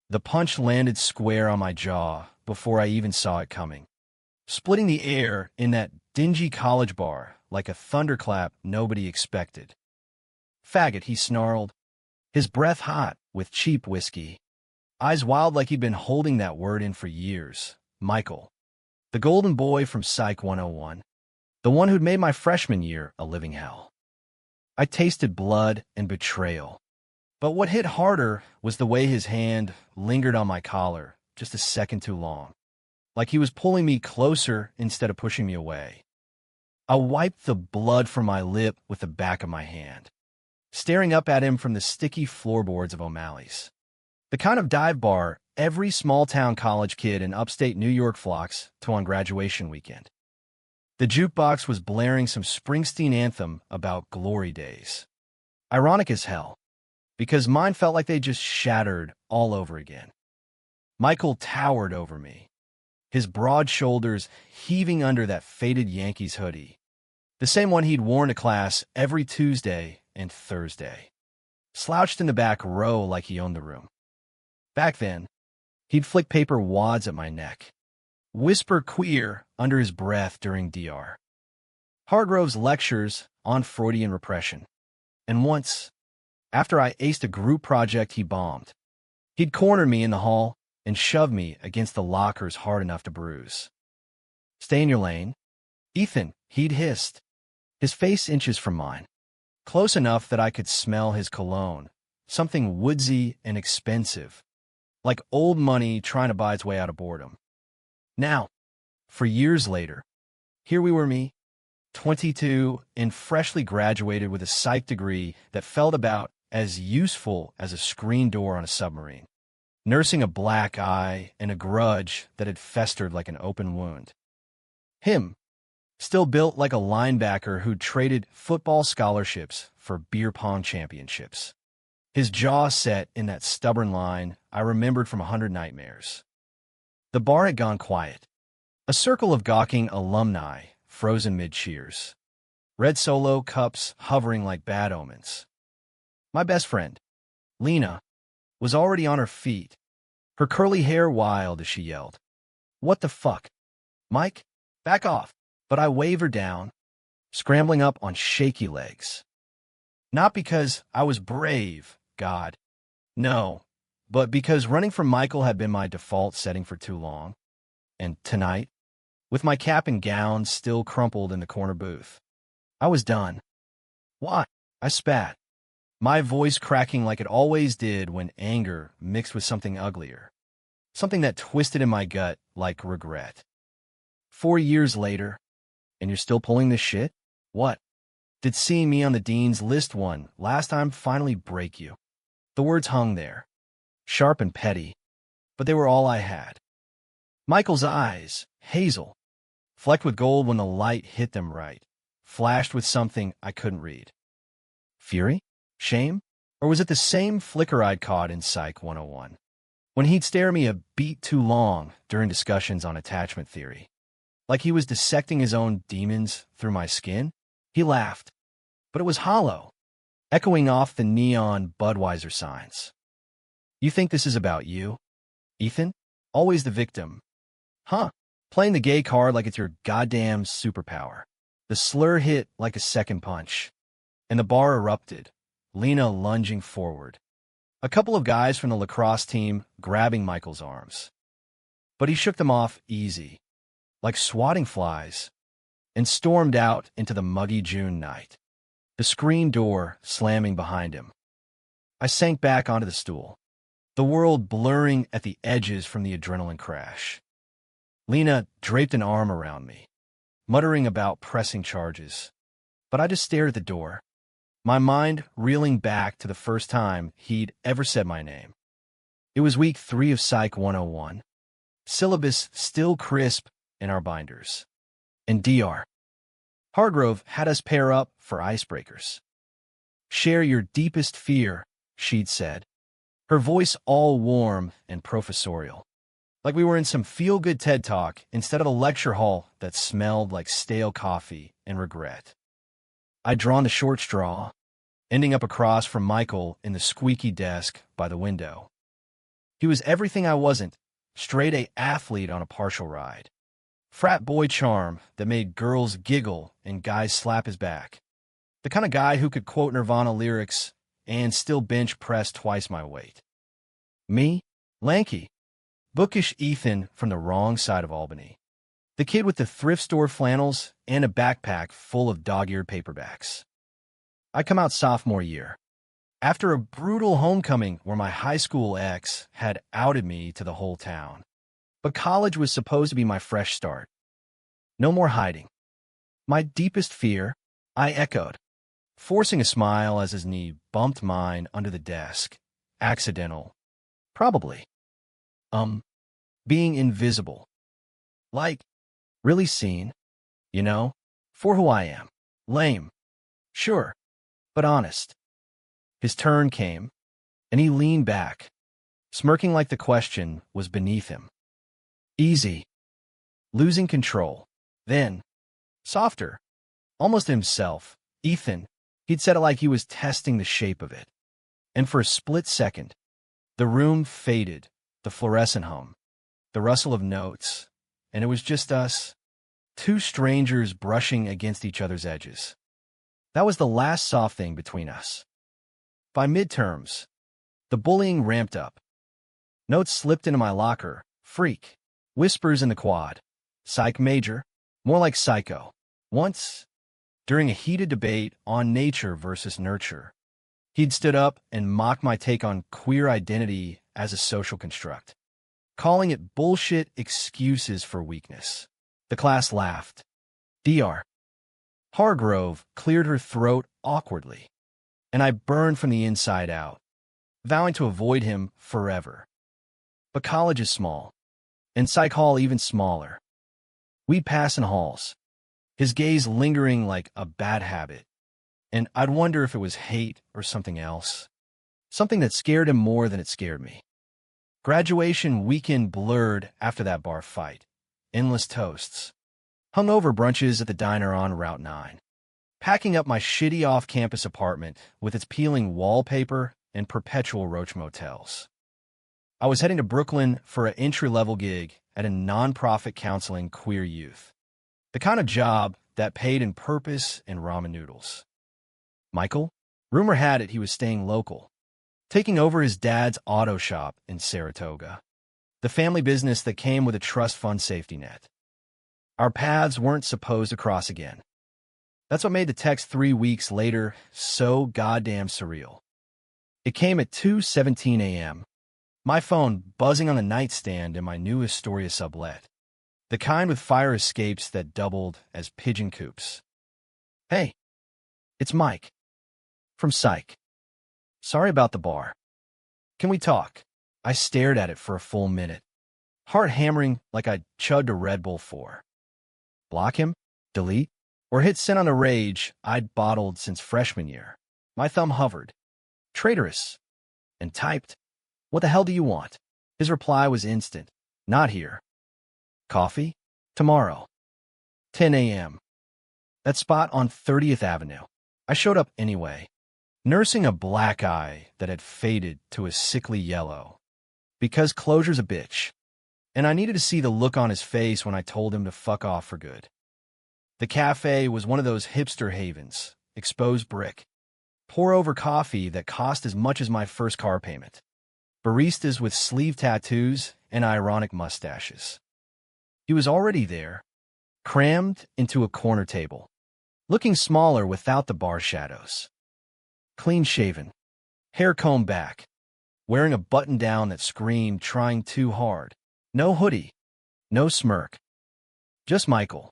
The punch landed square on my jaw before I even saw it coming, splitting the air in that dingy college bar like a thunderclap nobody expected. "Faggot," he snarled, his breath hot with cheap whiskey, eyes wild like he'd been holding that word in for years. Michael, the golden boy from Psych 101, the one who'd made my freshman year a living hell. I tasted blood and betrayal. But what hit harder was the way his hand lingered on my collar just a second too long, like he was pulling me closer instead of pushing me away. I wiped the blood from my lip with the back of my hand, staring up at him from the sticky floorboards of O'Malley's, the kind of dive bar every small-town college kid in upstate New York flocks to on graduation weekend. The jukebox was blaring some Springsteen anthem about glory days. Ironic as hell, because mine felt like they just shattered all over again. Michael towered over me, his broad shoulders heaving under that faded Yankees hoodie, the same one he'd worn to class every Tuesday and Thursday, slouched in the back row like he owned the room. Back then, he'd flick paper wads at my neck, whisper queer under his breath during DR. Hargrove's lectures on Freudian repression, and once, after I aced a group project he bombed, he'd corner me in the hall and shove me against the lockers hard enough to bruise. "Stay in your lane, Ethan," he'd hissed, his face inches from mine, close enough that I could smell his cologne, something woodsy and expensive, like old money trying to buy its way out of boredom. Now, for years later, here we were, me, 22 and freshly graduated with a psych degree that felt about as useful as a screen door on a submarine, nursing a black eye and a grudge that had festered like an open wound. Him, still built like a linebacker who'd traded football scholarships for beer pong championships. His jaw set in that stubborn line I remembered from 100 Nightmares. The bar had gone quiet. A circle of gawking alumni frozen mid-cheers. Red Solo cups hovering like bad omens. My best friend, Lena, was already on her feet, her curly hair wild as she yelled, "What the fuck? Mike, back off!" But I waved her down, scrambling up on shaky legs. Not because I was brave, God. No, but because running from Michael had been my default setting for too long. And tonight, with my cap and gown still crumpled in the corner booth, I was done. "Why?" I spat, my voice cracking like it always did when anger mixed with something uglier, something that twisted in my gut like regret. 4 years later, and you're still pulling this shit? What? Did seeing me on the dean's list one last time finally break you? The words hung there, sharp and petty, but they were all I had. Michael's eyes, hazel, flecked with gold when the light hit them right, flashed with something I couldn't read. Fury? Shame? Or was it the same flicker I'd caught in Psych 101, when he'd stare me a beat too long during discussions on attachment theory? Like he was dissecting his own demons through my skin? He laughed, but it was hollow, echoing off the neon Budweiser signs. "You think this is about you, Ethan? Always the victim. Huh? Playing the gay card like it's your goddamn superpower." The slur hit like a second punch, and the bar erupted, Lena lunging forward. A couple of guys from the lacrosse team grabbing Michael's arms. But he shook them off easy, like swatting flies, and stormed out into the muggy June night, the screen door slamming behind him. I sank back onto the stool, the world blurring at the edges from the adrenaline crash. Lena draped an arm around me, muttering about pressing charges, but I just stared at the door, my mind reeling back to the first time he'd ever said my name. It was week 3 of Psych 101, syllabus still crisp in our binders, and DR. Hargrove had us pair up for icebreakers. "Share your deepest fear," she'd said, her voice all warm and professorial, like we were in some feel-good TED Talk instead of a lecture hall that smelled like stale coffee and regret. I'd drawn the short straw, ending up across from Michael in the squeaky desk by the window. He was everything I wasn't, straight A athlete on a partial ride. Frat boy charm that made girls giggle and guys slap his back. The kind of guy who could quote Nirvana lyrics and still bench press twice my weight. Me? Lanky. Bookish Ethan from the wrong side of Albany. The kid with the thrift store flannels and a backpack full of dog-eared paperbacks. I come out sophomore year. After a brutal homecoming where my high school ex had outed me to the whole town. But college was supposed to be my fresh start. No more hiding. My deepest fear, I echoed, forcing a smile as his knee bumped mine under the desk. Accidental. Probably. Being invisible. Like, really seen, you know, for who I am. Lame. Sure, but honest. His turn came, and he leaned back, smirking like the question was beneath him. Easy. Losing control. Then, softer, almost himself, Ethan. He'd said it like he was testing the shape of it. And for a split second, the room faded, the fluorescent hum, the rustle of notes, and it was just us, two strangers brushing against each other's edges. That was the last soft thing between us. By midterms, the bullying ramped up. Notes slipped into my locker. Freak. Whispers in the quad. Psych major. More like psycho. Once, during a heated debate on nature versus nurture, he'd stood up and mocked my take on queer identity as a social construct, calling it bullshit excuses for weakness. The class laughed. Dr. Hargrove cleared her throat awkwardly, and I burned from the inside out, vowing to avoid him forever. But college is small, and Psych Hall even smaller. We'd pass in halls, his gaze lingering like a bad habit, and I'd wonder if it was hate or something else, something that scared him more than it scared me. Graduation weekend blurred after that bar fight. Endless toasts. Hungover brunches at the diner on Route 9. Packing up my shitty off-campus apartment with its peeling wallpaper and perpetual roach motels. I was heading to Brooklyn for an entry-level gig at a nonprofit counseling queer youth. The kind of job that paid in purpose and ramen noodles. Michael? Rumor had it he was staying local, taking over his dad's auto shop in Saratoga, the family business that came with a trust fund safety net. Our paths weren't supposed to cross again. That's what made the text 3 weeks later so goddamn surreal. It came at 2:17 a.m., my phone buzzing on the nightstand in my new Astoria sublet, the kind with fire escapes that doubled as pigeon coops. Hey, it's Mike. From Psych. Sorry about the bar. Can we talk? I stared at it for a full minute, heart hammering like I'd chugged a Red Bull 4. Block him? Delete? Or hit send on a rage I'd bottled since freshman year? My thumb hovered. Traitorous. And typed, "What the hell do you want?" His reply was instant. Not here. Coffee? Tomorrow. 10 a.m. That spot on 30th Avenue. I showed up anyway, nursing a black eye that had faded to a sickly yellow. Because closure's a bitch, and I needed to see the look on his face when I told him to fuck off for good. The cafe was one of those hipster havens, exposed brick, pour-over coffee that cost as much as my first car payment, baristas with sleeve tattoos and ironic mustaches. He was already there, crammed into a corner table, looking smaller without the bar shadows. Clean-shaven, hair combed back, wearing a button-down that screamed trying too hard. No hoodie, no smirk. Just Michael,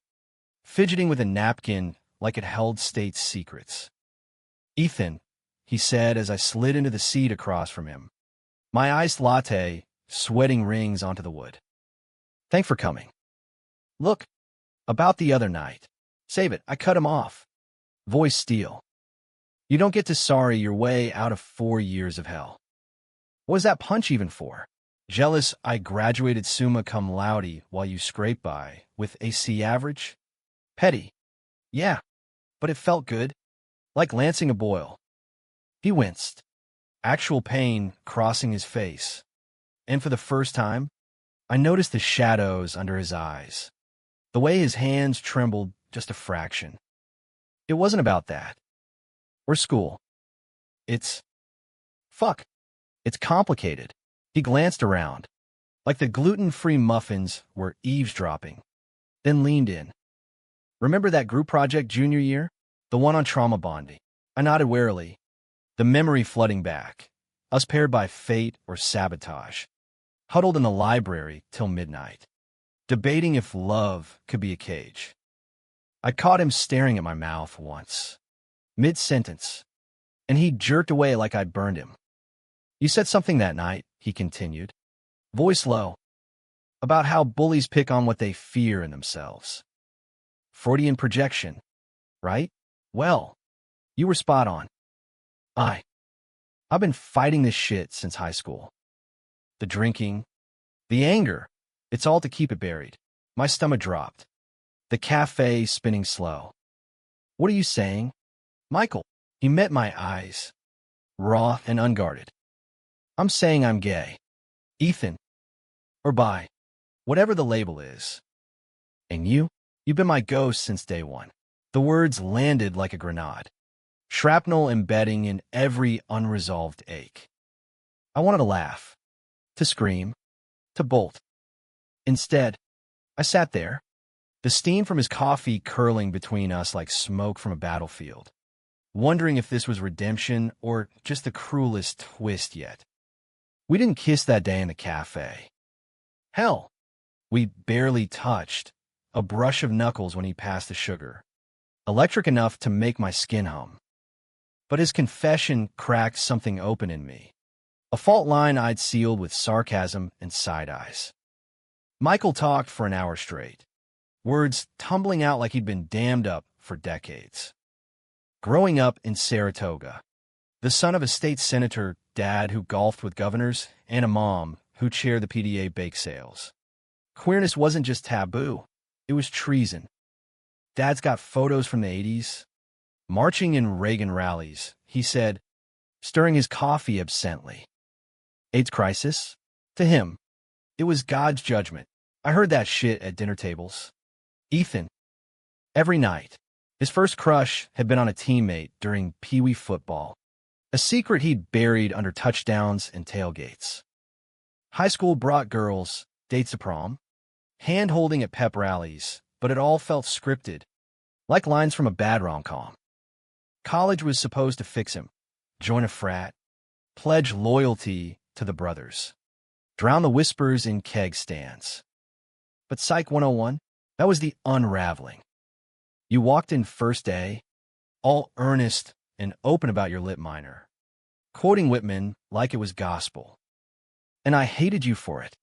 fidgeting with a napkin like it held state secrets. "Ethan," he said as I slid into the seat across from him, my iced latte sweating rings onto the wood. "Thanks for coming. Look, about the other night." Save it, I cut him off. Voice steel. "You don't get to sorry your way out of 4 years of hell. What was that punch even for? Jealous I graduated summa cum laude while you scrape by with a C average? Petty. Yeah, but it felt good. Like lancing a boil." He winced, actual pain crossing his face. And for the first time, I noticed the shadows under his eyes, the way his hands trembled just a fraction. It wasn't about that. Or school. It's... Fuck. It's complicated. He glanced around, like the gluten-free muffins were eavesdropping, then leaned in. Remember that group project junior year? The one on trauma bonding? I nodded warily, the memory flooding back, us paired by fate or sabotage, huddled in the library till midnight, debating if love could be a cage. I caught him staring at my mouth once, mid-sentence, and he jerked away like I'd burned him. You said something that night, he continued, voice low, about how bullies pick on what they fear in themselves. Freudian projection, right? Well, you were spot on. I've been fighting this shit since high school. The drinking, the anger, it's all to keep it buried. My stomach dropped. The cafe spinning slow. What are you saying? Michael, he met my eyes, raw and unguarded. I'm saying I'm gay. Ethan. Or bi. Whatever the label is. And you've been my ghost since day one. The words landed like a grenade, shrapnel embedding in every unresolved ache. I wanted to laugh, to scream, to bolt. Instead, I sat there, the steam from his coffee curling between us like smoke from a battlefield, wondering if this was redemption or just the cruelest twist yet. We didn't kiss that day in the cafe. Hell, we barely touched, a brush of knuckles when he passed the sugar, electric enough to make my skin hum. But his confession cracked something open in me, a fault line I'd sealed with sarcasm and side eyes. Michael talked for an hour straight, words tumbling out like he'd been dammed up for decades. Growing up in Saratoga, the son of a state senator, dad who golfed with governors, and a mom who chaired the PDA bake sales. Queerness wasn't just taboo, it was treason. Dad's got photos from the 80s. Marching in Reagan rallies, he said, stirring his coffee absently. AIDS crisis? To him, it was God's judgment. I heard that shit at dinner tables. Ethan. Every night. His first crush had been on a teammate during Pee Wee football, a secret he'd buried under touchdowns and tailgates. High school brought girls, dates to prom, hand-holding at pep rallies, but it all felt scripted, like lines from a bad rom-com. College was supposed to fix him, join a frat, pledge loyalty to the brothers, drown the whispers in keg stands. But Psych 101, that was the unraveling. You walked in first day, all earnest and open about your lit minor, quoting Whitman like it was gospel. And I hated you for it,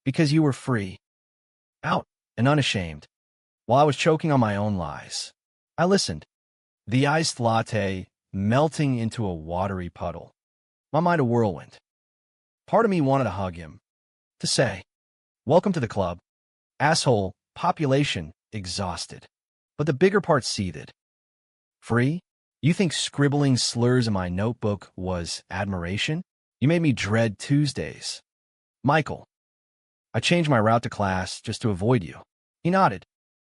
because you were free, out and unashamed. While I was choking on my own lies, I listened, the iced latte melting into a watery puddle, my mind a whirlwind. Part of me wanted to hug him, to say, welcome to the club, asshole, population, exhausted. But the bigger part seethed. Free? You think scribbling slurs in my notebook was admiration? You made me dread Tuesdays. Michael. I changed my route to class just to avoid you. He nodded,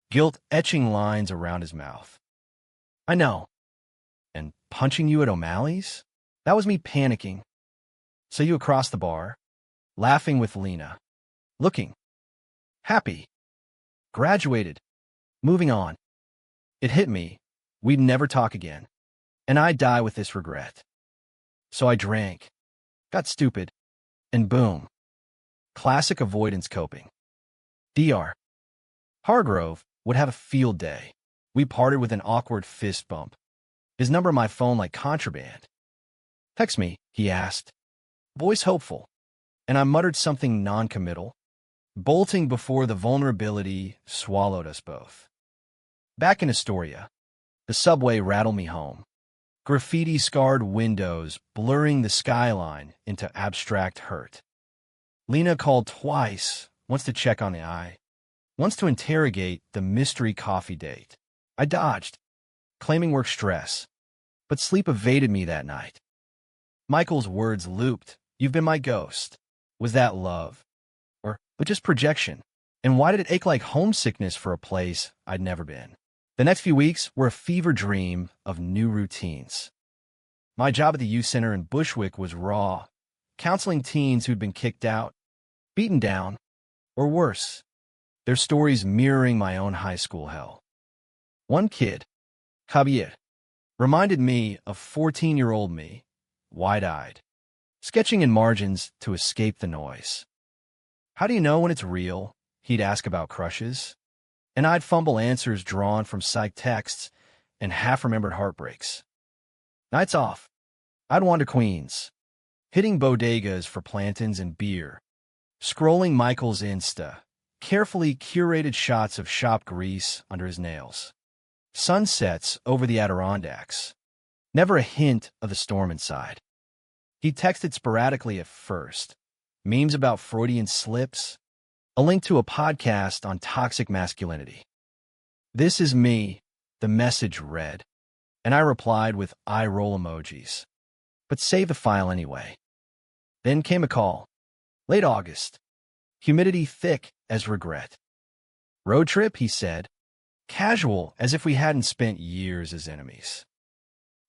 guilt etching lines around his mouth. I know. And punching you at O'Malley's? That was me panicking. So you across the bar, laughing with Lena, looking happy, graduated, moving on. It hit me, we'd never talk again, and I'd die with this regret. So I drank, got stupid, and boom. Classic avoidance coping. Dr. Hargrove would have a field day. We parted with an awkward fist bump. His number on my phone like contraband. Text me, he asked, voice hopeful, and I muttered something non-committal, bolting before the vulnerability swallowed us both. Back in Astoria, the subway rattled me home. Graffiti-scarred windows blurring the skyline into abstract hurt. Lena called twice, once to check on the eye, once to interrogate the mystery coffee date. I dodged, claiming work stress, but sleep evaded me that night. Michael's words looped, you've been my ghost. Was that love? But just projection? And why did it ache like homesickness for a place I'd never been? The next few weeks were a fever dream of new routines. My job at the youth center in Bushwick was raw, counseling teens who'd been kicked out, beaten down, or worse, their stories mirroring my own high school hell. One kid, Javier, reminded me of 14-year-old me, wide-eyed, sketching in margins to escape the noise. How do you know when it's real? He'd ask about crushes, and I'd fumble answers drawn from Psych texts and half-remembered heartbreaks. Nights off, I'd wander Queens, hitting bodegas for plantains and beer, scrolling Michael's Insta, carefully curated shots of shop grease under his nails. Sunsets over the Adirondacks, never a hint of the storm inside. He texted sporadically at first, memes about Freudian slips, a link to a podcast on toxic masculinity. "This is me," the message read, and I replied with eye-roll emojis. But save the file anyway. Then came a call. Late August. Humidity thick as regret. "Road trip," he said. Casual, as if we hadn't spent years as enemies.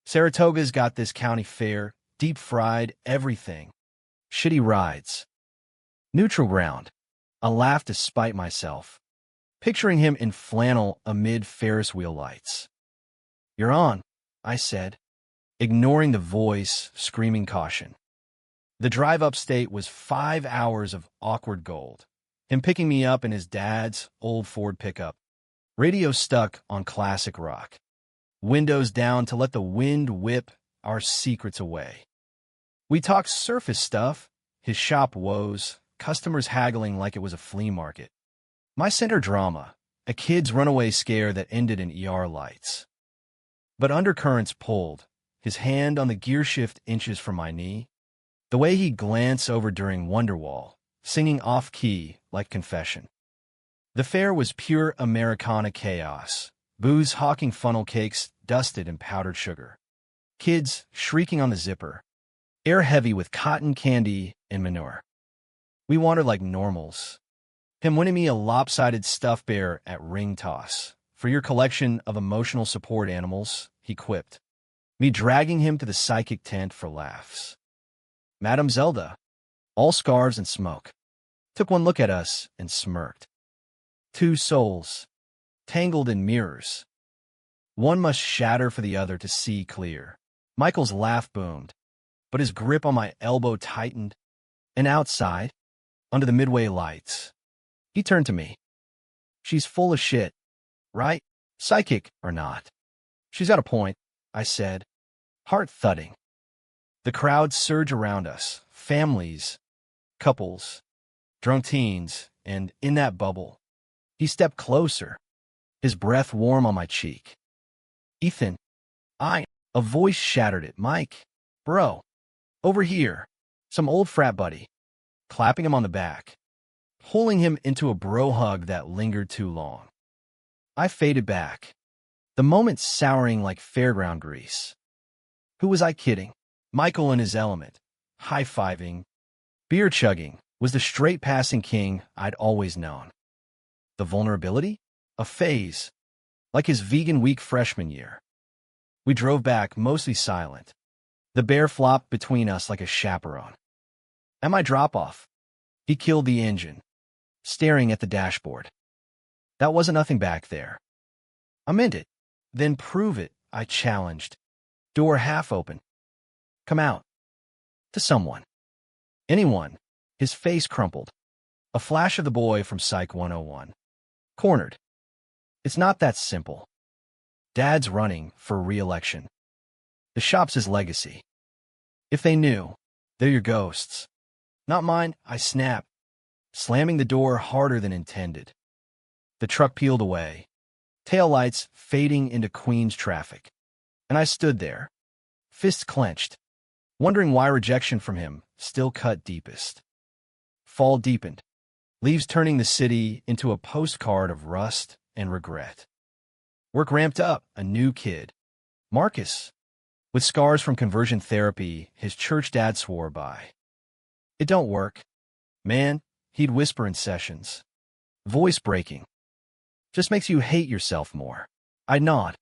"Saratoga's got this county fair, deep-fried, everything. Shitty rides." Neutral ground. I laughed to spite myself, picturing him in flannel amid Ferris wheel lights. "You're on," I said, ignoring the voice screaming caution. The drive upstate was 5 hours of awkward gold, him picking me up in his dad's old Ford pickup, radio stuck on classic rock, windows down to let the wind whip our secrets away. We talked surface stuff, his shop woes, customers haggling like it was a flea market. My center drama, a kid's runaway scare that ended in ER lights. But undercurrents pulled, his hand on the gear shift inches from my knee, the way he'd glance over during Wonderwall, singing off-key like confession. The fair was pure Americana chaos, booze hawking funnel cakes dusted in powdered sugar, kids shrieking on the zipper, air heavy with cotton candy and manure. We wandered like normals. Him winning me a lopsided stuffed bear at ring toss. "For your collection of emotional support animals," he quipped. Me dragging him to the psychic tent for laughs. Madame Zelda, all scarves and smoke, took one look at us and smirked. Two souls, tangled in mirrors. One must shatter for the other to see clear. Michael's laugh boomed, but his grip on my elbow tightened, and outside, under the midway lights, he turned to me. "She's full of shit, right? Psychic or not." "She's got a point," I said, heart thudding. The crowd surged around us, families, couples, drunk teens, and in that bubble, he stepped closer, his breath warm on my cheek. "Ethan, a voice shattered it. "Mike, bro, over here." Some old frat buddy, clapping him on the back, pulling him into a bro hug that lingered too long. I faded back, the moment souring like fairground grease. Who was I kidding? Michael in his element, high-fiving, beer-chugging, was the straight-passing king I'd always known. The vulnerability? A phase, like his vegan week freshman year. We drove back, mostly silent. The bear flopped between us like a chaperone. At my drop-off, he killed the engine, staring at the dashboard. That wasn't nothing back there. I meant it. "Then prove it," I challenged. Door half open. "Come out." To someone. Anyone. His face crumpled. A flash of the boy from Psych 101. Cornered. "It's not that simple. Dad's running for re-election. The shop's his legacy. If they knew, they're your ghosts. Not mine," I snapped, slamming the door harder than intended. The truck peeled away, taillights fading into Queens traffic, and I stood there, fists clenched, wondering why rejection from him still cut deepest. Fall deepened, leaves turning the city into a postcard of rust and regret. Work ramped up, a new kid, Marcus, with scars from conversion therapy his church dad swore by. "It don't work," Man, he'd whisper in sessions. Voice breaking. Just makes you hate yourself more. I'd nod,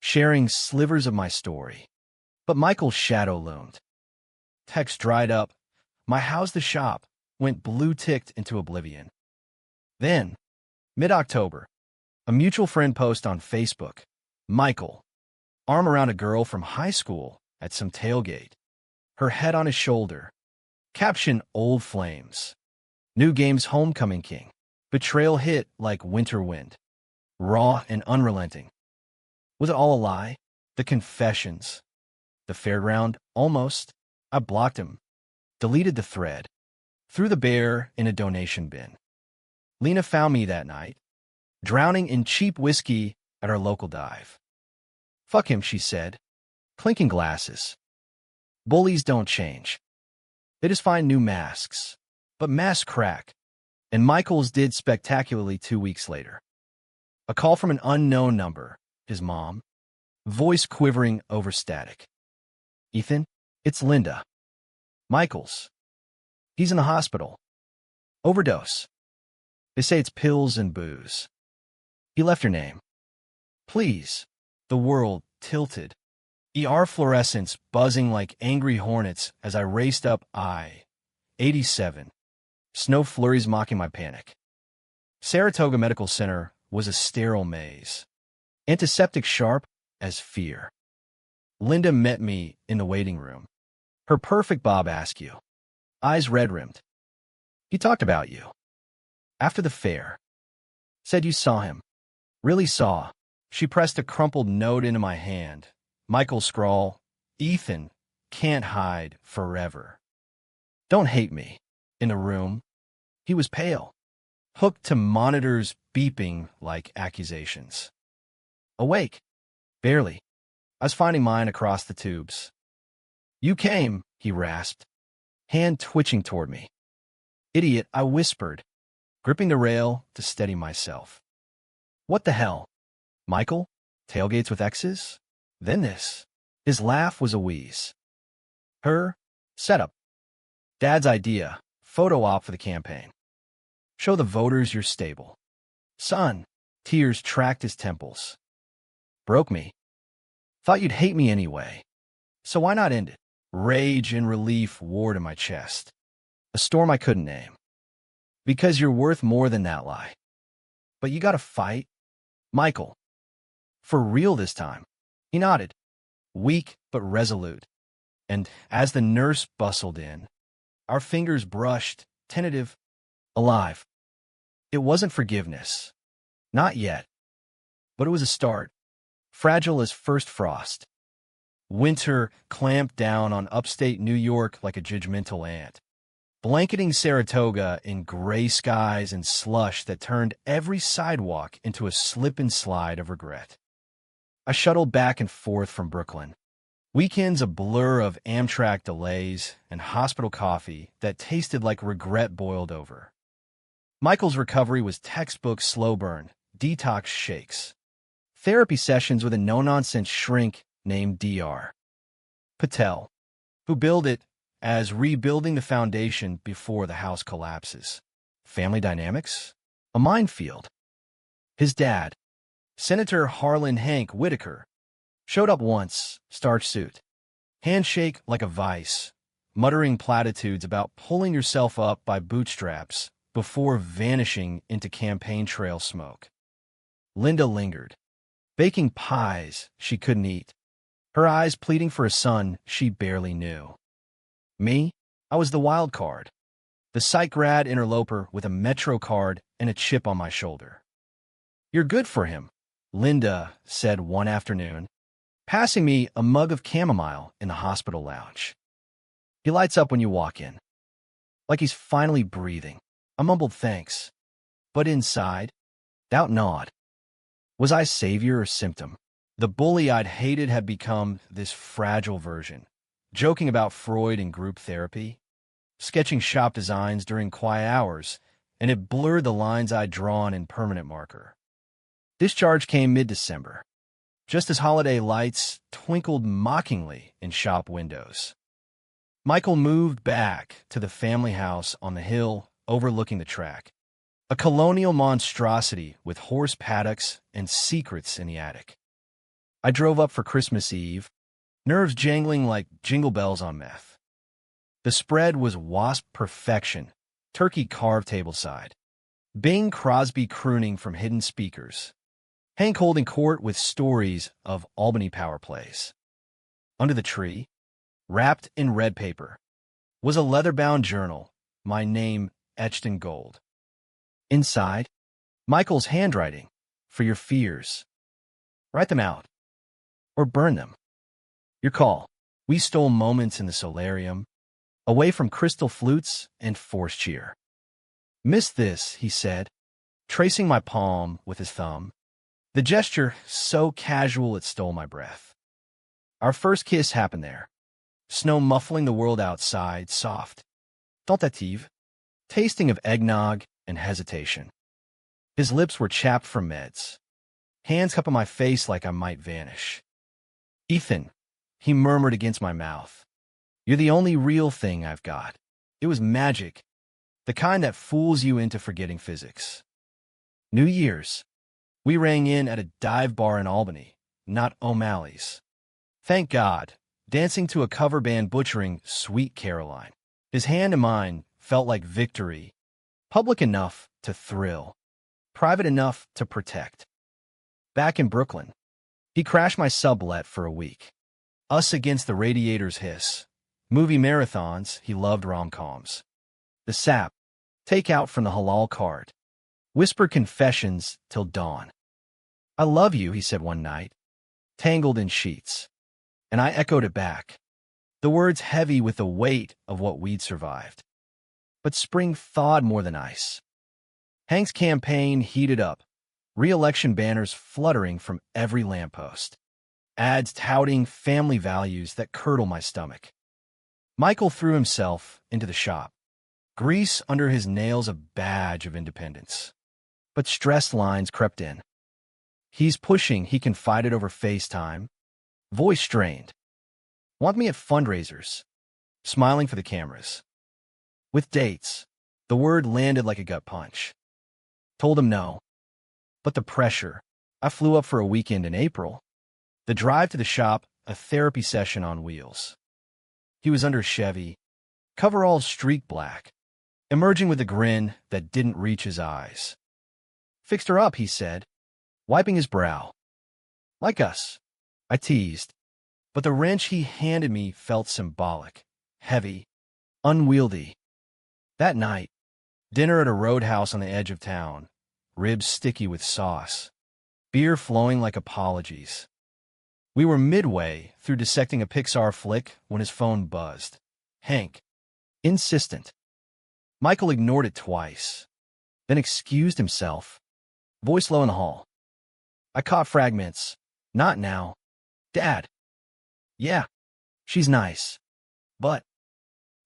sharing slivers of my story. But Michael's shadow loomed. Text dried up. My "how's the shop" went blue-ticked into oblivion. Then, mid-October, a mutual friend post on Facebook. Michael, arm around a girl from high school at some tailgate. Her head on his shoulder. Caption: Old Flames. New game's homecoming king. Betrayal hit like winter wind. Raw and unrelenting. Was it all a lie? The confessions. The fairground? Almost. I blocked him. Deleted the thread. Threw the bear in a donation bin. Lena found me that night, drowning in cheap whiskey at our local dive. Fuck him, she said, clinking glasses. Bullies don't change. They just find new masks. But masks crack. And Michael's did spectacularly 2 weeks later. A call from an unknown number, his mom, voice quivering over static. Ethan, it's Linda. Michael's. He's in the hospital. Overdose. They say it's pills and booze. He left your name. Please. The world tilted. ER fluorescence buzzing like angry hornets as I raced up I-87. Snow flurries mocking my panic. Saratoga Medical Center was a sterile maze. Antiseptic sharp as fear. Linda met me in the waiting room. Her perfect Bob Askew. Eyes red-rimmed. He talked about you. After the fair. Said you saw him. Really saw. She pressed a crumpled note into my hand. Michael's scrawl. Ethan can't hide forever. Don't hate me. In the room. He was pale. Hooked to monitors beeping like accusations. Awake. Barely. I was finding mine across the tubes. You came, he rasped, hand twitching toward me. Idiot, I whispered, gripping the rail to steady myself. What the hell? Michael? Tailgates with exes? Then this. His laugh was a wheeze. Her? Setup. Dad's idea. Photo op for the campaign. Show the voters you're stable. Son. Tears tracked his temples. Broke me. Thought you'd hate me anyway. So why not end it? Rage and relief warred in my chest. A storm I couldn't name. Because you're worth more than that lie. But you gotta fight. Michael. For real this time. He nodded. Weak but resolute. And as the nurse bustled in, our fingers brushed, tentative, alive. It wasn't forgiveness. Not yet. But it was a start. Fragile as first frost. Winter clamped down on upstate New York like a judgmental ant, blanketing Saratoga in gray skies and slush that turned every sidewalk into a slip and slide of regret. I shuttled back and forth from Brooklyn. Weekends a blur of Amtrak delays and hospital coffee that tasted like regret boiled over. Michael's recovery was textbook slow burn, detox shakes. Therapy sessions with a no-nonsense shrink named Dr. Patel, who billed it as rebuilding the foundation before the house collapses. Family dynamics? A minefield. His dad, Senator Harlan Hank Whitaker, showed up once, starch suit, handshake like a vice, muttering platitudes about pulling yourself up by bootstraps before vanishing into campaign trail smoke. Linda lingered, baking pies she couldn't eat, her eyes pleading for a son she barely knew. Me? I was the wild card, the Psych grad interloper with a Metro card and a chip on my shoulder. You're good for him, Linda said one afternoon, passing me a mug of chamomile in the hospital lounge. He lights up when you walk in, like he's finally breathing. I mumbled thanks, but inside, doubt gnawed. Was I savior or symptom? The bully I'd hated had become this fragile version, joking about Freud in group therapy, sketching shop designs during quiet hours, and it blurred the lines I'd drawn in permanent marker. Discharge came mid-December, just as holiday lights twinkled mockingly in shop windows. Michael moved back to the family house on the hill overlooking the track. A colonial monstrosity with horse paddocks and secrets in the attic. I drove up for Christmas Eve, nerves jangling like jingle bells on meth. The spread was wasp perfection, turkey carved tableside. Bing Crosby crooning from hidden speakers. Hank holding court with stories of Albany power plays. Under the tree, wrapped in red paper, was a leather-bound journal, my name etched in gold. Inside, Michael's handwriting, for your fears. Write them out. Or burn them. Your call. We stole moments in the solarium, away from crystal flutes and forced cheer. Miss this, he said, tracing my palm with his thumb. The gesture so casual it stole my breath. Our first kiss happened there. Snow muffling the world outside, soft. Tentative. Tasting of eggnog and hesitation. His lips were chapped from meds. Hands cupping my face like I might vanish. Ethan, he murmured against my mouth. You're the only real thing I've got. It was magic. The kind that fools you into forgetting physics. New Year's. We rang in at a dive bar in Albany, not O'Malley's. Thank God, dancing to a cover band butchering Sweet Caroline. His hand in mine felt like victory, public enough to thrill, private enough to protect. Back in Brooklyn, he crashed my sublet for a week. Us against the radiator's hiss. Movie marathons, he loved rom-coms. The sap, takeout from the halal cart. Whispered confessions till dawn. I love you, he said one night, tangled in sheets. And I echoed it back, the words heavy with the weight of what we'd survived. But spring thawed more than ice. Hank's campaign heated up, re-election banners fluttering from every lamppost, ads touting family values that curdle my stomach. Michael threw himself into the shop, grease under his nails a badge of independence. But stress lines crept in. He's pushing, he confided over FaceTime, voice strained. Want me at fundraisers, smiling for the cameras. With dates, the word landed like a gut punch. Told him no. But the pressure. I flew up for a weekend in April. The drive to the shop, a therapy session on wheels. He was under Chevy, coveralls streaked black, emerging with a grin that didn't reach his eyes. Fixed her up, he said, wiping his brow. Like us, I teased. But the wrench he handed me felt symbolic, heavy, unwieldy. That night, dinner at a roadhouse on the edge of town, ribs sticky with sauce, beer flowing like apologies. We were midway through dissecting a Pixar flick when his phone buzzed. Hank. Insistent. Michael ignored it twice, then excused himself, voice low in the hall. I caught fragments. Not now. Dad. Yeah, she's nice. But,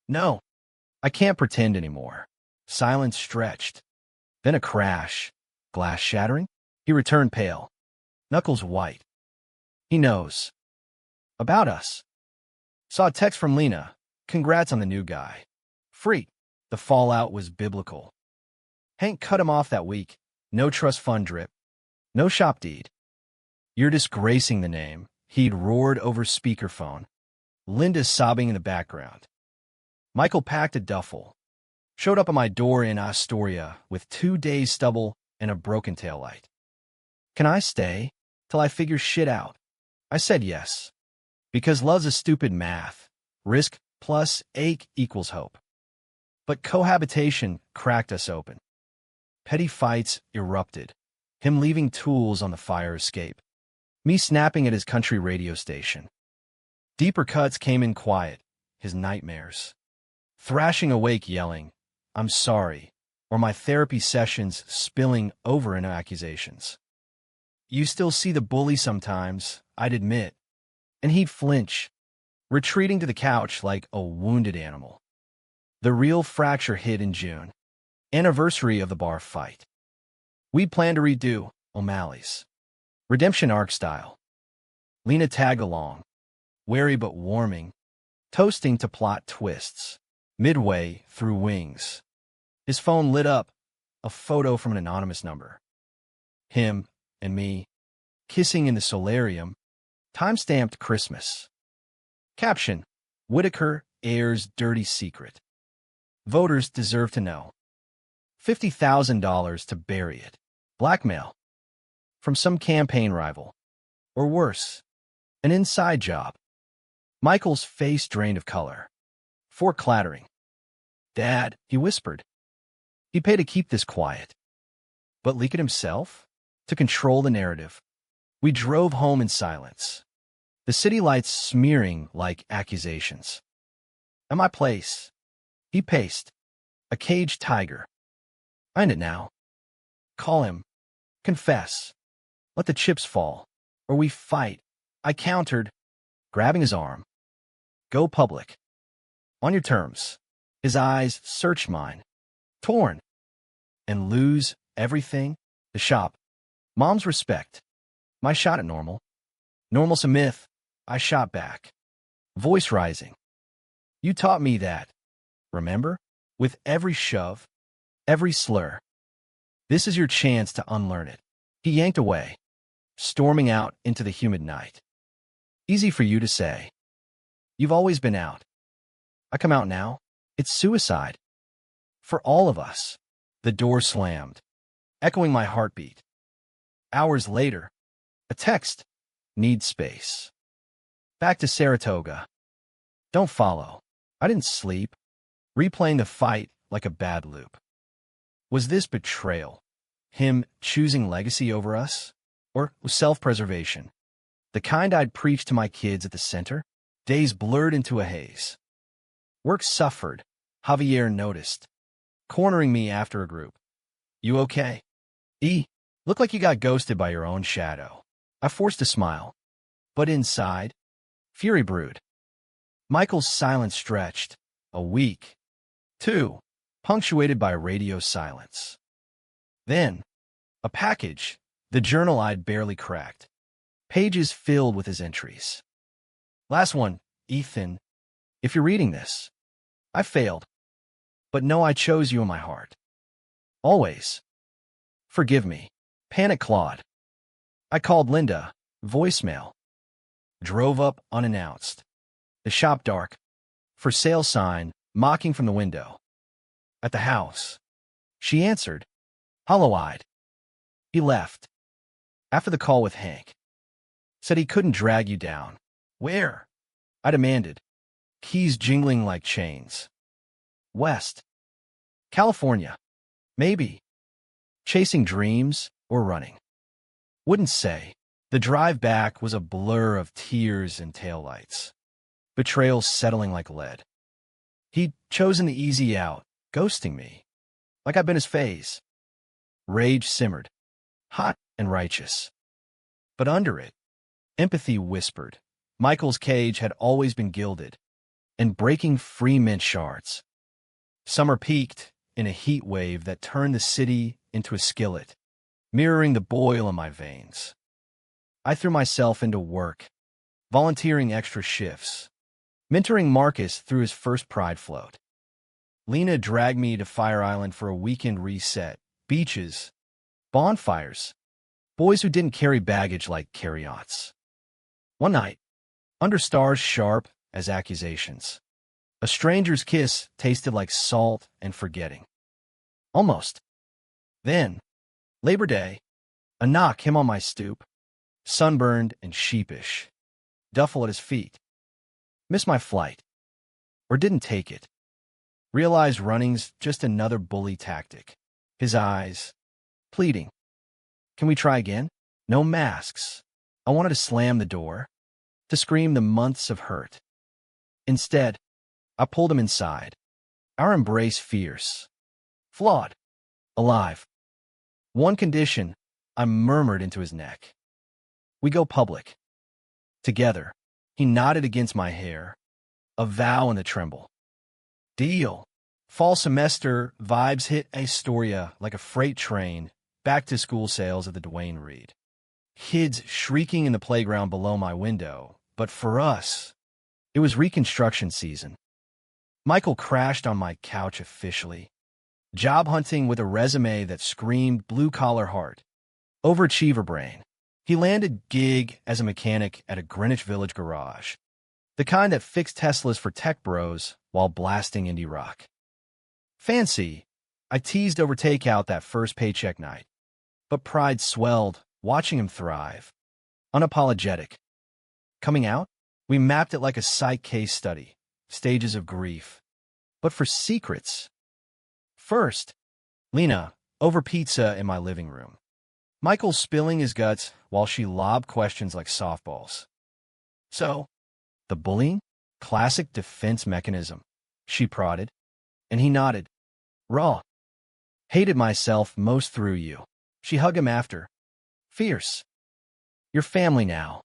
no, I can't pretend anymore. Silence stretched. Then a crash. Glass shattering? He returned pale. Knuckles white. He knows. About us. Saw a text from Lena. Congrats on the new guy. Freak. The fallout was biblical. Hank cut him off that week. No trust fund drip. No shop deed. You're disgracing the name. He'd roared over speakerphone. Linda sobbing in the background. Michael packed a duffel. Showed up at my door in Astoria with 2 days stubble and a broken taillight. Can I stay till I figure shit out? I said yes. Because love's a stupid math. Risk plus ache equals hope. But cohabitation cracked us open. Petty fights erupted. Him leaving tools on the fire escape. Me snapping at his country radio station. Deeper cuts came in quiet, his nightmares. Thrashing awake yelling, I'm sorry, or my therapy sessions spilling over into accusations. You still see the bully sometimes, I'd admit. And he'd flinch, retreating to the couch like a wounded animal. The real fracture hit in June, anniversary of the bar fight. We'd planned to redo O'Malley's. Redemption arc style. Lena tagged along, wary but warming, toasting to plot twists, midway through Wings. His phone lit up, a photo from an anonymous number. Him and me, kissing in the solarium, time-stamped Christmas. Caption: Whitaker airs dirty secret. Voters deserve to know. $50,000 to bury it. Blackmail. From some campaign rival. Or worse, an inside job. Michael's face drained of color. Fork clattering. "Dad," he whispered. He paid to keep this quiet. But leak it himself? To control the narrative. We drove home in silence. The city lights smearing like accusations. At my place, he paced. A caged tiger. Find it now. Call him. Confess. Let the chips fall. Or we fight. I countered, grabbing his arm. Go public. On your terms. His eyes searched mine. Torn. And lose everything? The shop. Mom's respect. My shot at normal. Normal's a myth. I shot back. Voice rising. You taught me that. Remember? With every shove, every slur. This is your chance to unlearn it. He yanked away, storming out into the humid night. Easy for you to say. You've always been out. I come out now. It's suicide. For all of us. The door slammed, echoing my heartbeat. Hours later, a text. Need space. Back to Saratoga. Don't follow. I didn't sleep. Replaying the fight like a bad loop. Was this betrayal? Him choosing legacy over us? Or self-preservation? The kind I'd preach to my kids at the center? Days blurred into a haze. Work suffered. Javier noticed, cornering me after a group. You okay? Look like you got ghosted by your own shadow. I forced a smile. But inside, fury brewed. Michael's silence stretched. A week. 2. Punctuated by radio silence. Then, a package, the journal I'd barely cracked. Pages filled with his entries. Last one, Ethan. If you're reading this, I failed. But no, I chose you in my heart. Always. Forgive me. Panic clawed. I called Linda. Voicemail. Drove up unannounced. The shop dark. For sale sign, mocking from the window. At the house. She answered. Hollow-eyed. He left. After the call with Hank. Said he couldn't drag you down. Where? I demanded. Keys jingling like chains. West. California. Maybe. Chasing dreams or running. Wouldn't say. The drive back was a blur of tears and taillights. Betrayal settling like lead. He'd chosen the easy out, ghosting me. Like I'd been his phase. Rage simmered. Hot and righteous. But under it, empathy whispered. Michael's cage had always been gilded, and breaking free mint shards. Summer peaked in a heat wave that turned the city into a skillet, mirroring the boil in my veins. I threw myself into work, volunteering extra shifts, mentoring Marcus through his first Pride float. Lena dragged me to Fire Island for a weekend reset, beaches, bonfires, boys who didn't carry baggage like carry-outs. One night, under stars sharp as accusations, a stranger's kiss tasted like salt and forgetting. Almost. Then, Labor Day, a knock, him on my stoop, sunburned and sheepish, duffel at his feet. Missed my flight. Or didn't take it. Realized running's just another bully tactic. His eyes, pleading. Can we try again? No masks. I wanted to slam the door, to scream the months of hurt. Instead, I pulled him inside. Our embrace fierce. Flawed. Alive. One condition, I murmured into his neck. We go public. Together. He nodded against my hair. A vow in the tremble. Deal. Fall semester vibes hit Astoria like a freight train, back to school sales at the Duane Reade. Kids shrieking in the playground below my window, but for us, it was Reconstruction season. Michael crashed on my couch officially. Job hunting with a resume that screamed blue-collar heart. Overachiever brain. He landed gig as a mechanic at a Greenwich Village garage. The kind that fixed Teslas for tech bros while blasting indie rock. Fancy. I teased over takeout that first paycheck night. But pride swelled, watching him thrive. Unapologetic. Coming out? We mapped it like a Psych case study. Stages of grief. But for secrets. First, Lena, over pizza in my living room. Michael spilling his guts while she lobbed questions like softballs. So, the bullying? Classic defense mechanism. She prodded, and he nodded. Raw. Hated myself most through you. She hugged him after. Fierce. You're family now.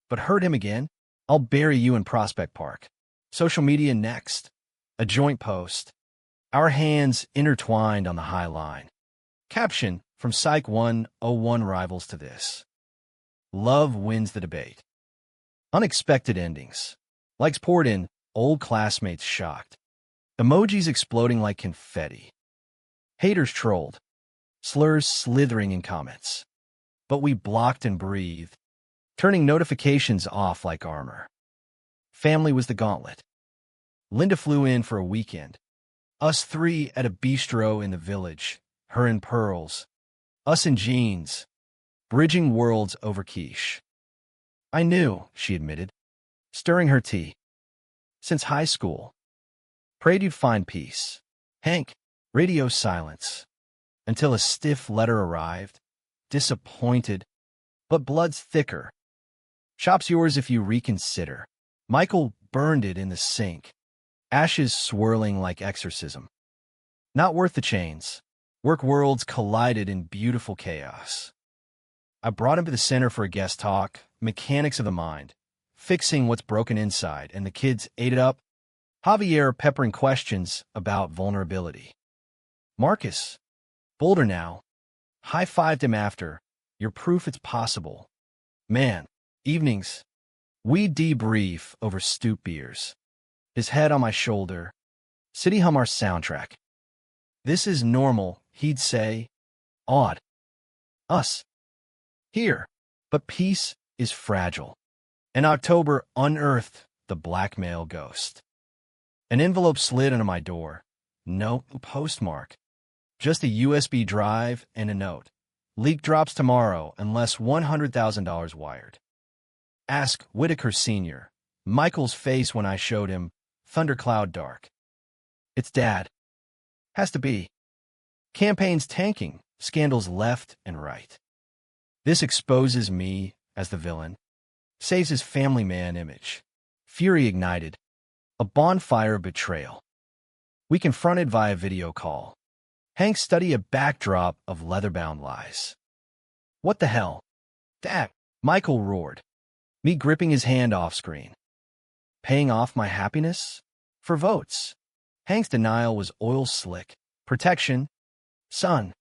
But hurt him again? I'll bury you in Prospect Park. Social media next. A joint post. Our hands intertwined on the high line. Caption from Psych 101 rivals to this. Love wins the debate. Unexpected endings. Likes poured in, old classmates shocked. Emojis exploding like confetti. Haters trolled. Slurs slithering in comments. But we blocked and breathed, turning notifications off like armor. Family was the gauntlet. Linda flew in for a weekend. Us three at a bistro in the village, her in pearls. Us in jeans, bridging worlds over quiche. I knew, she admitted, stirring her tea. Since high school. Prayed you'd find peace. Hank, radio silence. Until a stiff letter arrived. Disappointed, but blood's thicker. Shop's yours if you reconsider. Michael burned it in the sink. Ashes swirling like exorcism. Not worth the chains. Work worlds collided in beautiful chaos. I brought him to the center for a guest talk, mechanics of the mind, fixing what's broken inside, and the kids ate it up. Javier peppering questions about vulnerability. Marcus, bolder now, high-fived him after. You're proof it's possible. Man, evenings, we debrief over stoop beers. His head on my shoulder. City hum our soundtrack. This is normal, he'd say. Odd. Us. Here. But peace is fragile. In October unearthed the blackmail ghost. An envelope slid under my door. No postmark. Just a USB drive and a note. Leak drops tomorrow unless $100,000 wired. Ask Whitaker Sr. Michael's face when I showed him thundercloud dark. It's Dad. Has to be. Campaigns tanking, scandals left and right. This exposes me as the villain. Saves his family man image. Fury ignited. A bonfire of betrayal. We confronted via video call. Hank studied a backdrop of leather-bound lies. What the hell? Dad, Michael roared. Me gripping his hand off screen. Paying off my happiness? For votes. Hank's denial was oil slick. Protection. Son.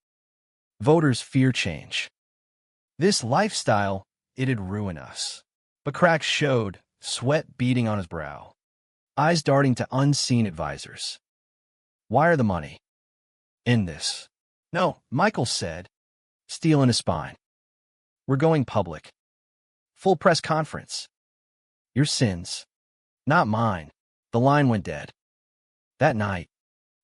Voters fear change. This lifestyle, it'd ruin us. But cracks showed, sweat beading on his brow. Eyes darting to unseen advisors. Wire the money. End this. No, Michael said, steel in his spine. We're going public. Full press conference. Your sins. Not mine. The line went dead. That night,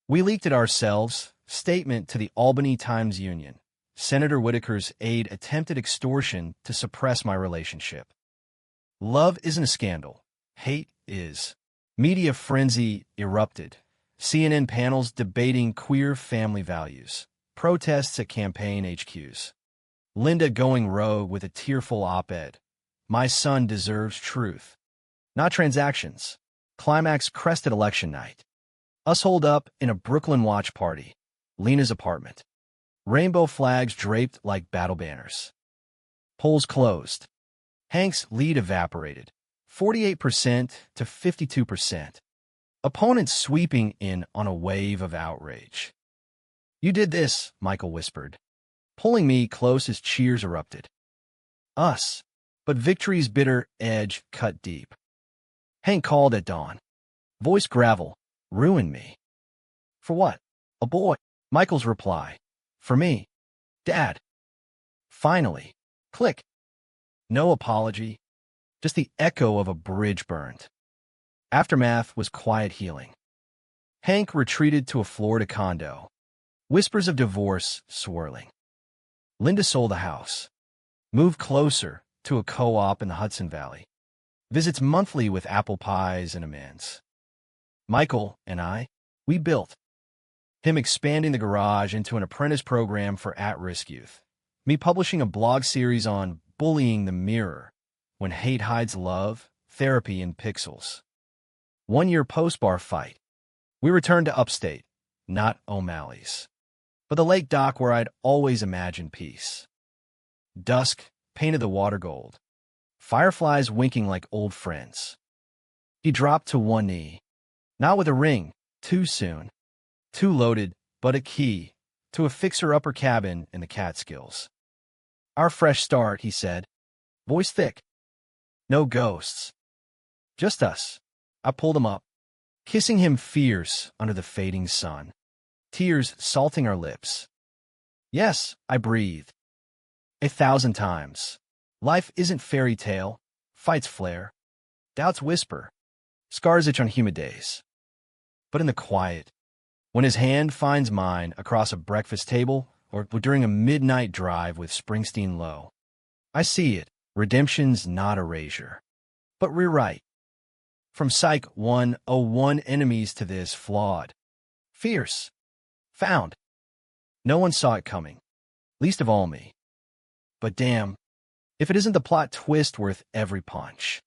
we leaked it ourselves. Statement to the Albany Times-Union. Senator Whitaker's aide attempted extortion to suppress my relationship. Love isn't a scandal. Hate is. Media frenzy erupted. CNN panels debating queer family values. Protests at campaign HQs. Linda going rogue with a tearful op-ed. My son deserves truth. Not transactions. Climax crested election night. Us holed up in a Brooklyn watch party. Lena's apartment. Rainbow flags draped like battle banners. Polls closed. Hank's lead evaporated. 48% to 52%. Opponents sweeping in on a wave of outrage. You did this, Michael whispered, pulling me close as cheers erupted. Us. But victory's bitter edge cut deep. Hank called at dawn. Voice gravel. Ruined me. For what? A boy. Michael's reply. For me, Dad. Finally. Click. No apology, just the echo of a bridge burned. Aftermath was quiet healing. Hank retreated to a Florida condo. Whispers of divorce swirling. Linda sold the house. Moved closer to a co-op in the Hudson Valley. Visits monthly with apple pies and amends. Michael and I, we built. Him expanding the garage into an apprentice program for at-risk youth. Me publishing a blog series on bullying the mirror, when hate hides love, therapy in pixels. 1 year post-bar fight. We returned to upstate, not O'Malley's, but the lake dock where I'd always imagined peace. Dusk painted the water gold. Fireflies winking like old friends. He dropped to one knee. Not with a ring, too soon. Too loaded, but a key to a fixer-upper cabin in the Catskills. Our fresh start, he said. Voice thick. No ghosts. Just us. I pulled him up, kissing him fierce under the fading sun. Tears salting our lips. Yes, I breathed. 1,000 times. Life isn't fairy tale. Fights flare. Doubts whisper. Scars itch on humid days. But in the quiet, when his hand finds mine across a breakfast table or during a midnight drive with Springsteen low, I see it. Redemption's not erasure, but rewrite. From Psych 101 enemies to this flawed. Fierce. Found. No one saw it coming. Least of all me. But damn, if it isn't the plot twist worth every punch.